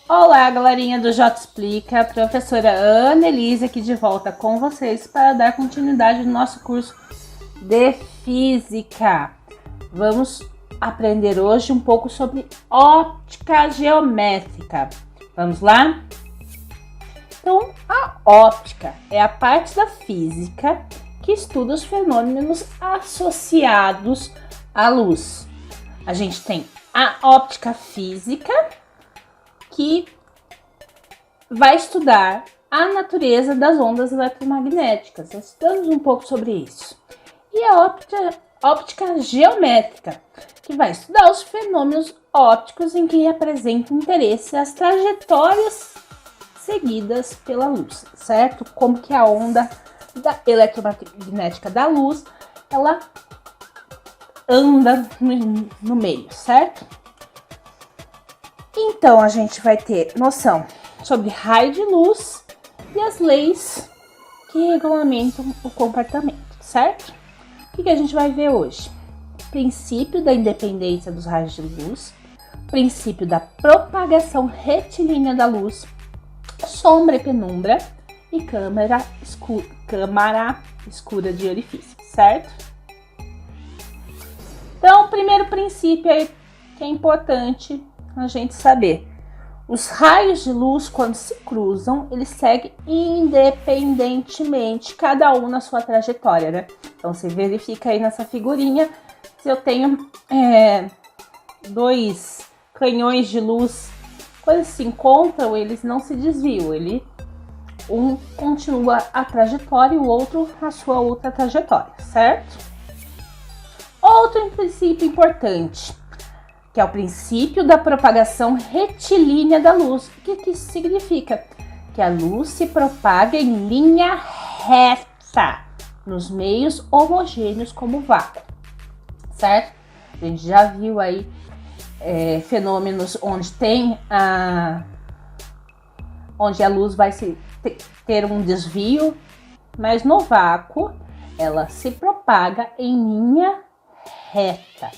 Olá, galerinha do J Explica, professora Ana Elise aqui de volta com vocês para dar continuidade no nosso curso de Física. Vamos aprender hoje um pouco sobre óptica geométrica. Vamos lá? Então, a óptica é a parte da física que estuda os fenômenos associados à luz. A gente tem a óptica física, que vai estudar a natureza das ondas eletromagnéticas. Estudamos um pouco sobre isso. E a óptica geométrica, que vai estudar os fenômenos ópticos em que representa interesse as trajetórias seguidas pela luz, certo? Como que a onda eletromagnética da luz, ela anda no meio, certo? Então, a gente vai ter noção sobre raio de luz e as leis que regulamentam o comportamento, certo? O que a gente vai ver hoje? Princípio da independência dos raios de luz, princípio da propagação retilínea da luz, sombra e penumbra e câmara escura de orifício, certo? Então, o primeiro princípio aí que é importante a gente saber. Os raios de luz, quando se cruzam, eles seguem independentemente, cada um na sua trajetória, né? Então, você verifica aí nessa figurinha, se eu tenho dois canhões de luz, quando se encontram, eles não se desviam, um continua a trajetória e o outro a sua outra trajetória, certo? Outro princípio importante, que é o princípio da propagação retilínea da luz. O que isso significa? Que a luz se propaga em linha reta nos meios homogêneos como o vácuo, certo? A gente já viu aí fenômenos onde a luz vai ter um desvio, mas no vácuo ela se propaga em linha reta.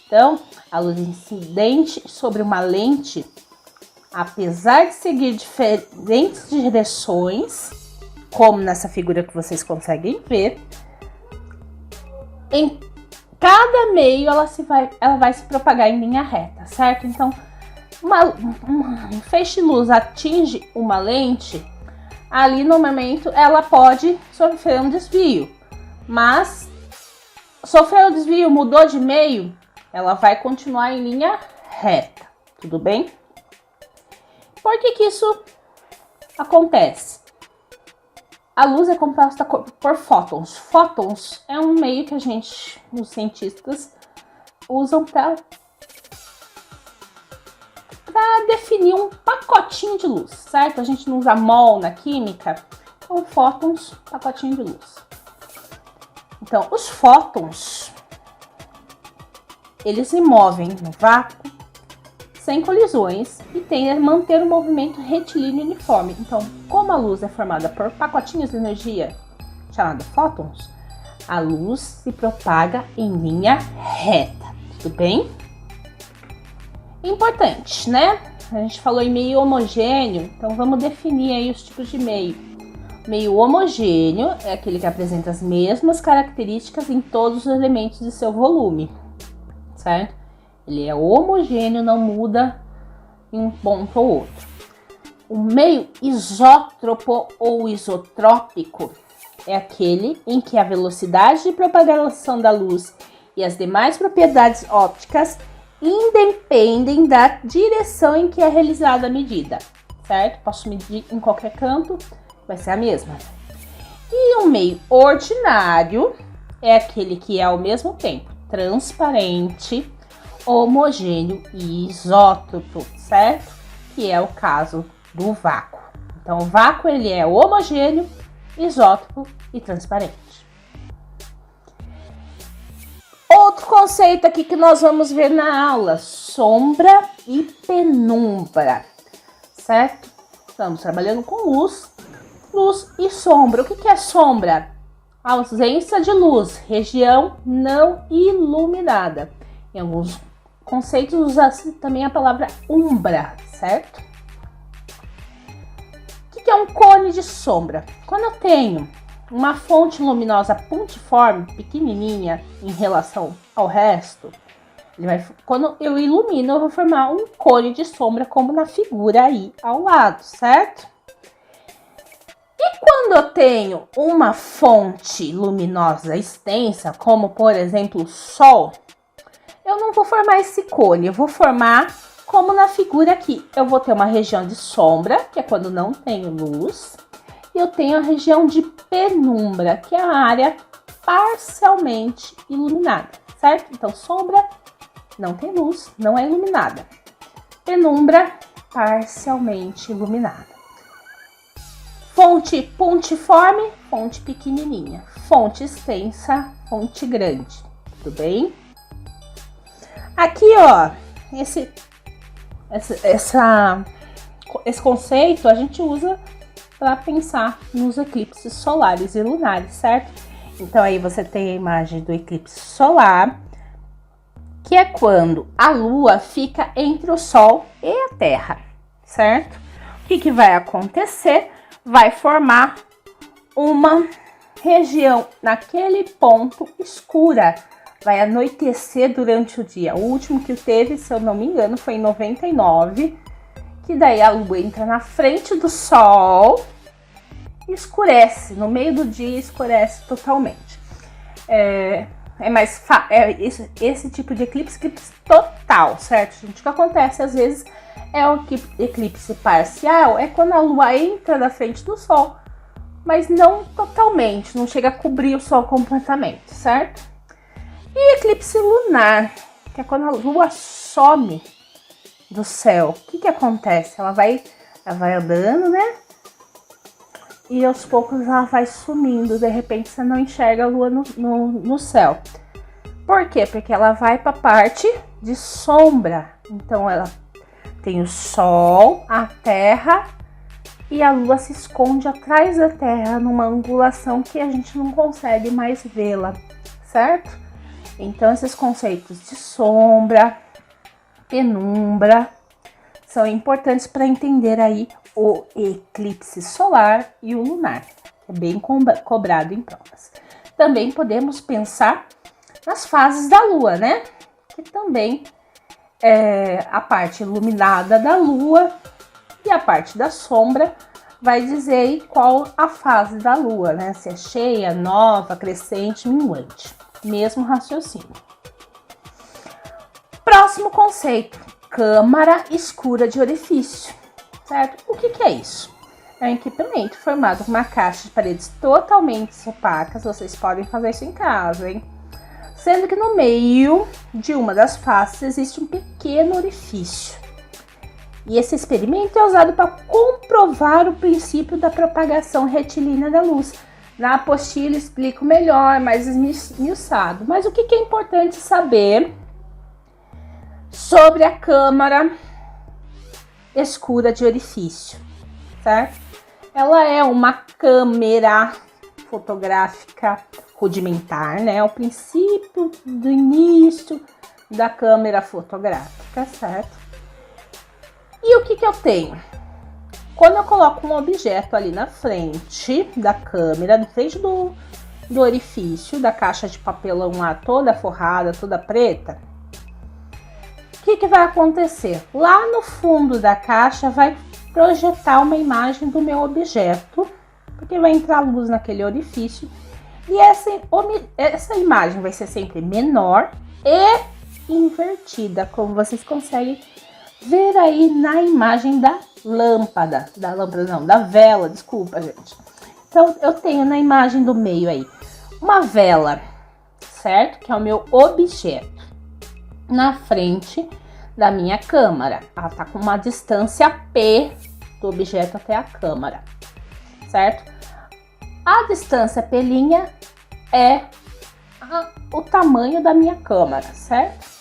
Então, a luz incidente sobre uma lente, apesar de seguir diferentes direções, como nessa figura que vocês conseguem ver, em cada meio ela vai se propagar em linha reta, certo? Então, um feixe de luz atinge uma lente, ali no momento ela pode sofrer um desvio, mas sofreu o desvio, mudou de meio, ela vai continuar em linha reta, tudo bem? Por que isso acontece? A luz é composta por fótons. Fótons é um meio que os cientistas, usam para definir um pacotinho de luz, certo? A gente não usa mol na química, então fótons, pacotinho de luz. Então, os fótons, eles se movem no vácuo, sem colisões, e tendem a manter o movimento retilíneo uniforme. Então, como a luz é formada por pacotinhos de energia, chamados fótons, a luz se propaga em linha reta, tudo bem? Importante, né? A gente falou em meio homogêneo, então vamos definir aí os tipos de meio. Meio homogêneo é aquele que apresenta as mesmas características em todos os elementos de seu volume, certo? Ele é homogêneo, não muda em um ponto ou outro. O meio isótropo ou isotrópico é aquele em que a velocidade de propagação da luz e as demais propriedades ópticas independem da direção em que é realizada a medida, certo? Posso medir em qualquer canto, vai ser a mesma. E o meio ordinário é aquele que é ao mesmo tempo transparente, homogêneo e isótropo, certo? Que é o caso do vácuo. Então, o vácuo ele é homogêneo, isótropo e transparente. Outro conceito aqui que nós vamos ver na aula, sombra e penumbra, certo? Estamos trabalhando com luz e sombra. O que é sombra? Ausência de luz, região não iluminada. Em alguns conceitos usa-se também a palavra umbra, certo? que é um cone de sombra? Quando eu tenho uma fonte luminosa pontiforme, pequenininha em relação ao resto, quando eu ilumino, eu vou formar um cone de sombra, como na figura aí ao lado, certo? E quando eu tenho uma fonte luminosa extensa, como por exemplo o sol, eu não vou formar esse cone, eu vou formar como na figura aqui. Eu vou ter uma região de sombra, que é quando não tenho luz, e eu tenho a região de penumbra, que é a área parcialmente iluminada, certo? Então, sombra não tem luz, não é iluminada. Penumbra, parcialmente iluminada. Fonte pontiforme, fonte pequenininha. Fonte extensa, fonte grande. Tudo bem? Aqui, ó, esse conceito a gente usa para pensar nos eclipses solares e lunares, certo? Então, aí você tem a imagem do eclipse solar, que é quando a Lua fica entre o Sol e a Terra, certo? O que vai acontecer? Vai formar uma região naquele ponto escura. Vai anoitecer durante o dia. O último que teve, se eu não me engano, foi em 99, que daí a Lua entra na frente do Sol e escurece. No meio do dia escurece totalmente. Esse tipo de eclipse total, certo, gente? O que acontece às vezes é o eclipse parcial, é quando a Lua entra na frente do Sol, mas não totalmente, não chega a cobrir o Sol completamente, certo? E eclipse lunar, que é quando a Lua some do céu. O que acontece? Ela vai andando, né? E aos poucos ela vai sumindo, de repente você não enxerga a Lua no céu. Por quê? Porque ela vai para a parte de sombra. Então ela tem o Sol, a Terra e a Lua se esconde atrás da Terra numa angulação que a gente não consegue mais vê-la, certo? Então esses conceitos de sombra, penumbra são importantes para entender aí o eclipse solar e o lunar, que é bem cobrado em provas. Também podemos pensar nas fases da Lua, né? Que também é a parte iluminada da Lua e a parte da sombra vai dizer aí qual a fase da Lua, né? Se é cheia, nova, crescente, minguante. Mesmo raciocínio. Próximo conceito, câmara escura de orifício, certo? O que é isso? É um equipamento formado com uma caixa de paredes totalmente opacas, vocês podem fazer isso em casa, hein? Sendo que no meio de uma das faces existe um pequeno orifício. E esse experimento é usado para comprovar o princípio da propagação retilínea da luz. Na apostila explico melhor, mais esmiuçado. Mas o que é importante saber sobre a câmara escura de orifício, certo? Ela é uma câmera fotográfica rudimentar, né? É o princípio do início da câmera fotográfica, certo? E o que eu tenho? Quando eu coloco um objeto ali na frente da câmera, na frente do orifício, da caixa de papelão lá toda forrada, toda preta, o que vai acontecer? Lá no fundo da caixa vai projetar uma imagem do meu objeto, porque vai entrar luz naquele orifício, e essa imagem vai ser sempre menor e invertida, como vocês conseguem ver aí na imagem da vela, desculpa, gente. Então, eu tenho na imagem do meio aí uma vela, certo? Que é o meu objeto, na frente da minha câmera. Ela tá com uma distância P do objeto até a câmera, certo? A distância P' é o tamanho da minha câmera, certo?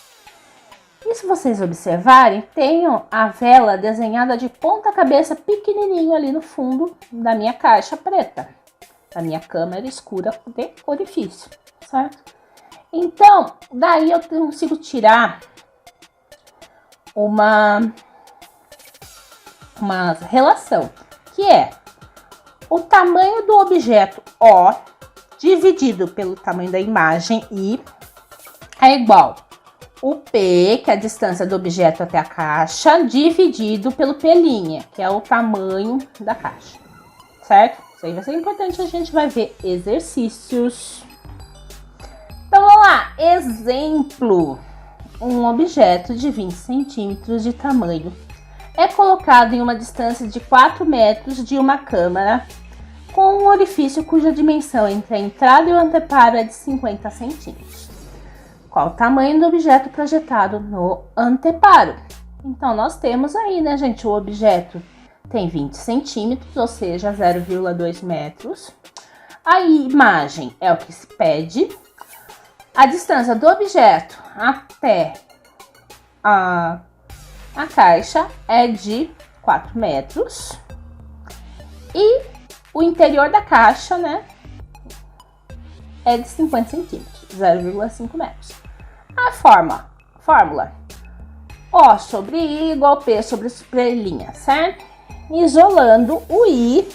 E se vocês observarem, tenho a vela desenhada de ponta cabeça pequenininho ali no fundo da minha caixa preta, da minha câmera escura de orifício, certo? Então, daí eu consigo tirar uma relação, que é o tamanho do objeto O dividido pelo tamanho da imagem I é igual o P, que é a distância do objeto até a caixa, dividido pelo P', que é o tamanho da caixa, certo? Isso aí vai ser importante, a gente vai ver exercícios. Então, vamos lá. Exemplo. Um objeto de 20 centímetros de tamanho é colocado em uma distância de 4 metros de uma câmara com um orifício cuja dimensão entre a entrada e o anteparo é de 50 centímetros. Qual o tamanho do objeto projetado no anteparo? Então, nós temos aí, né, gente, o objeto tem 20 centímetros, ou seja, 0,2 metros. A imagem é o que se pede. A distância do objeto até a caixa é de 4 metros. E o interior da caixa, né, é de 50 centímetros, 0,5 metros. A fórmula O sobre I igual P sobre P', certo? Isolando o I,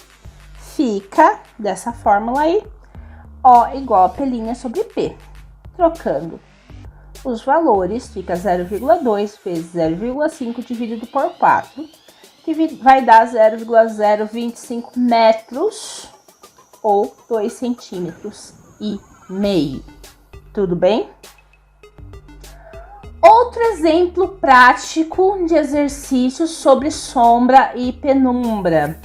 fica dessa fórmula aí, O igual a P' sobre P. Trocando os valores, fica 0,2 vezes 0,5 dividido por 4, que vai dar 0,025 metros ou 2 centímetros e meio. Tudo bem? Outro exemplo prático de exercício sobre sombra e penumbra.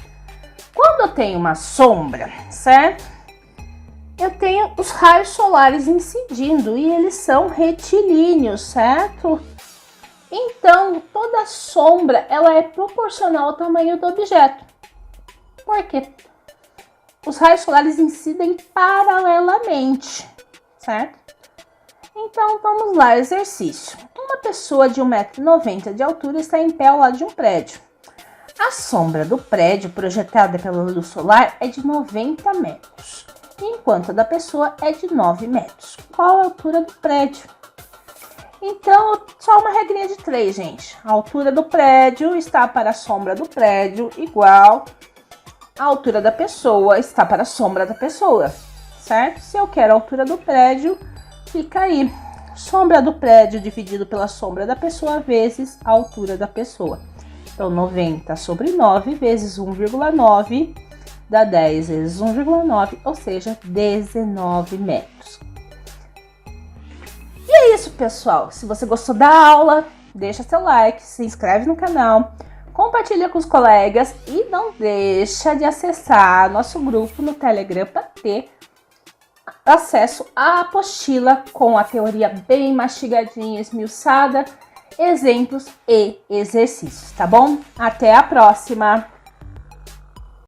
Quando eu tenho uma sombra, certo? Eu tenho os raios solares incidindo e eles são retilíneos, certo? Então, toda sombra ela é proporcional ao tamanho do objeto. Por quê? Os raios solares incidem paralelamente, certo? Então, vamos lá, exercício. Uma pessoa de 1,90 m de altura está em pé ao lado de um prédio. A sombra do prédio projetada pela luz solar é de 90 metros, enquanto a da pessoa é de 9 metros. Qual a altura do prédio? Então, só uma regrinha de 3, gente. A altura do prédio está para a sombra do prédio igual a altura da pessoa está para a sombra da pessoa, certo? Se eu quero a altura do prédio, fica aí. Sombra do prédio dividido pela sombra da pessoa vezes a altura da pessoa. Então, 90 sobre 9 vezes 1,9 dá 10 vezes 1,9, ou seja, 19 metros. E é isso, pessoal. Se você gostou da aula, deixa seu like, se inscreve no canal, compartilha com os colegas e não deixa de acessar nosso grupo no Telegram para ter acesso à apostila com a teoria bem mastigadinha, esmiuçada, exemplos e exercícios, tá bom? Até a próxima!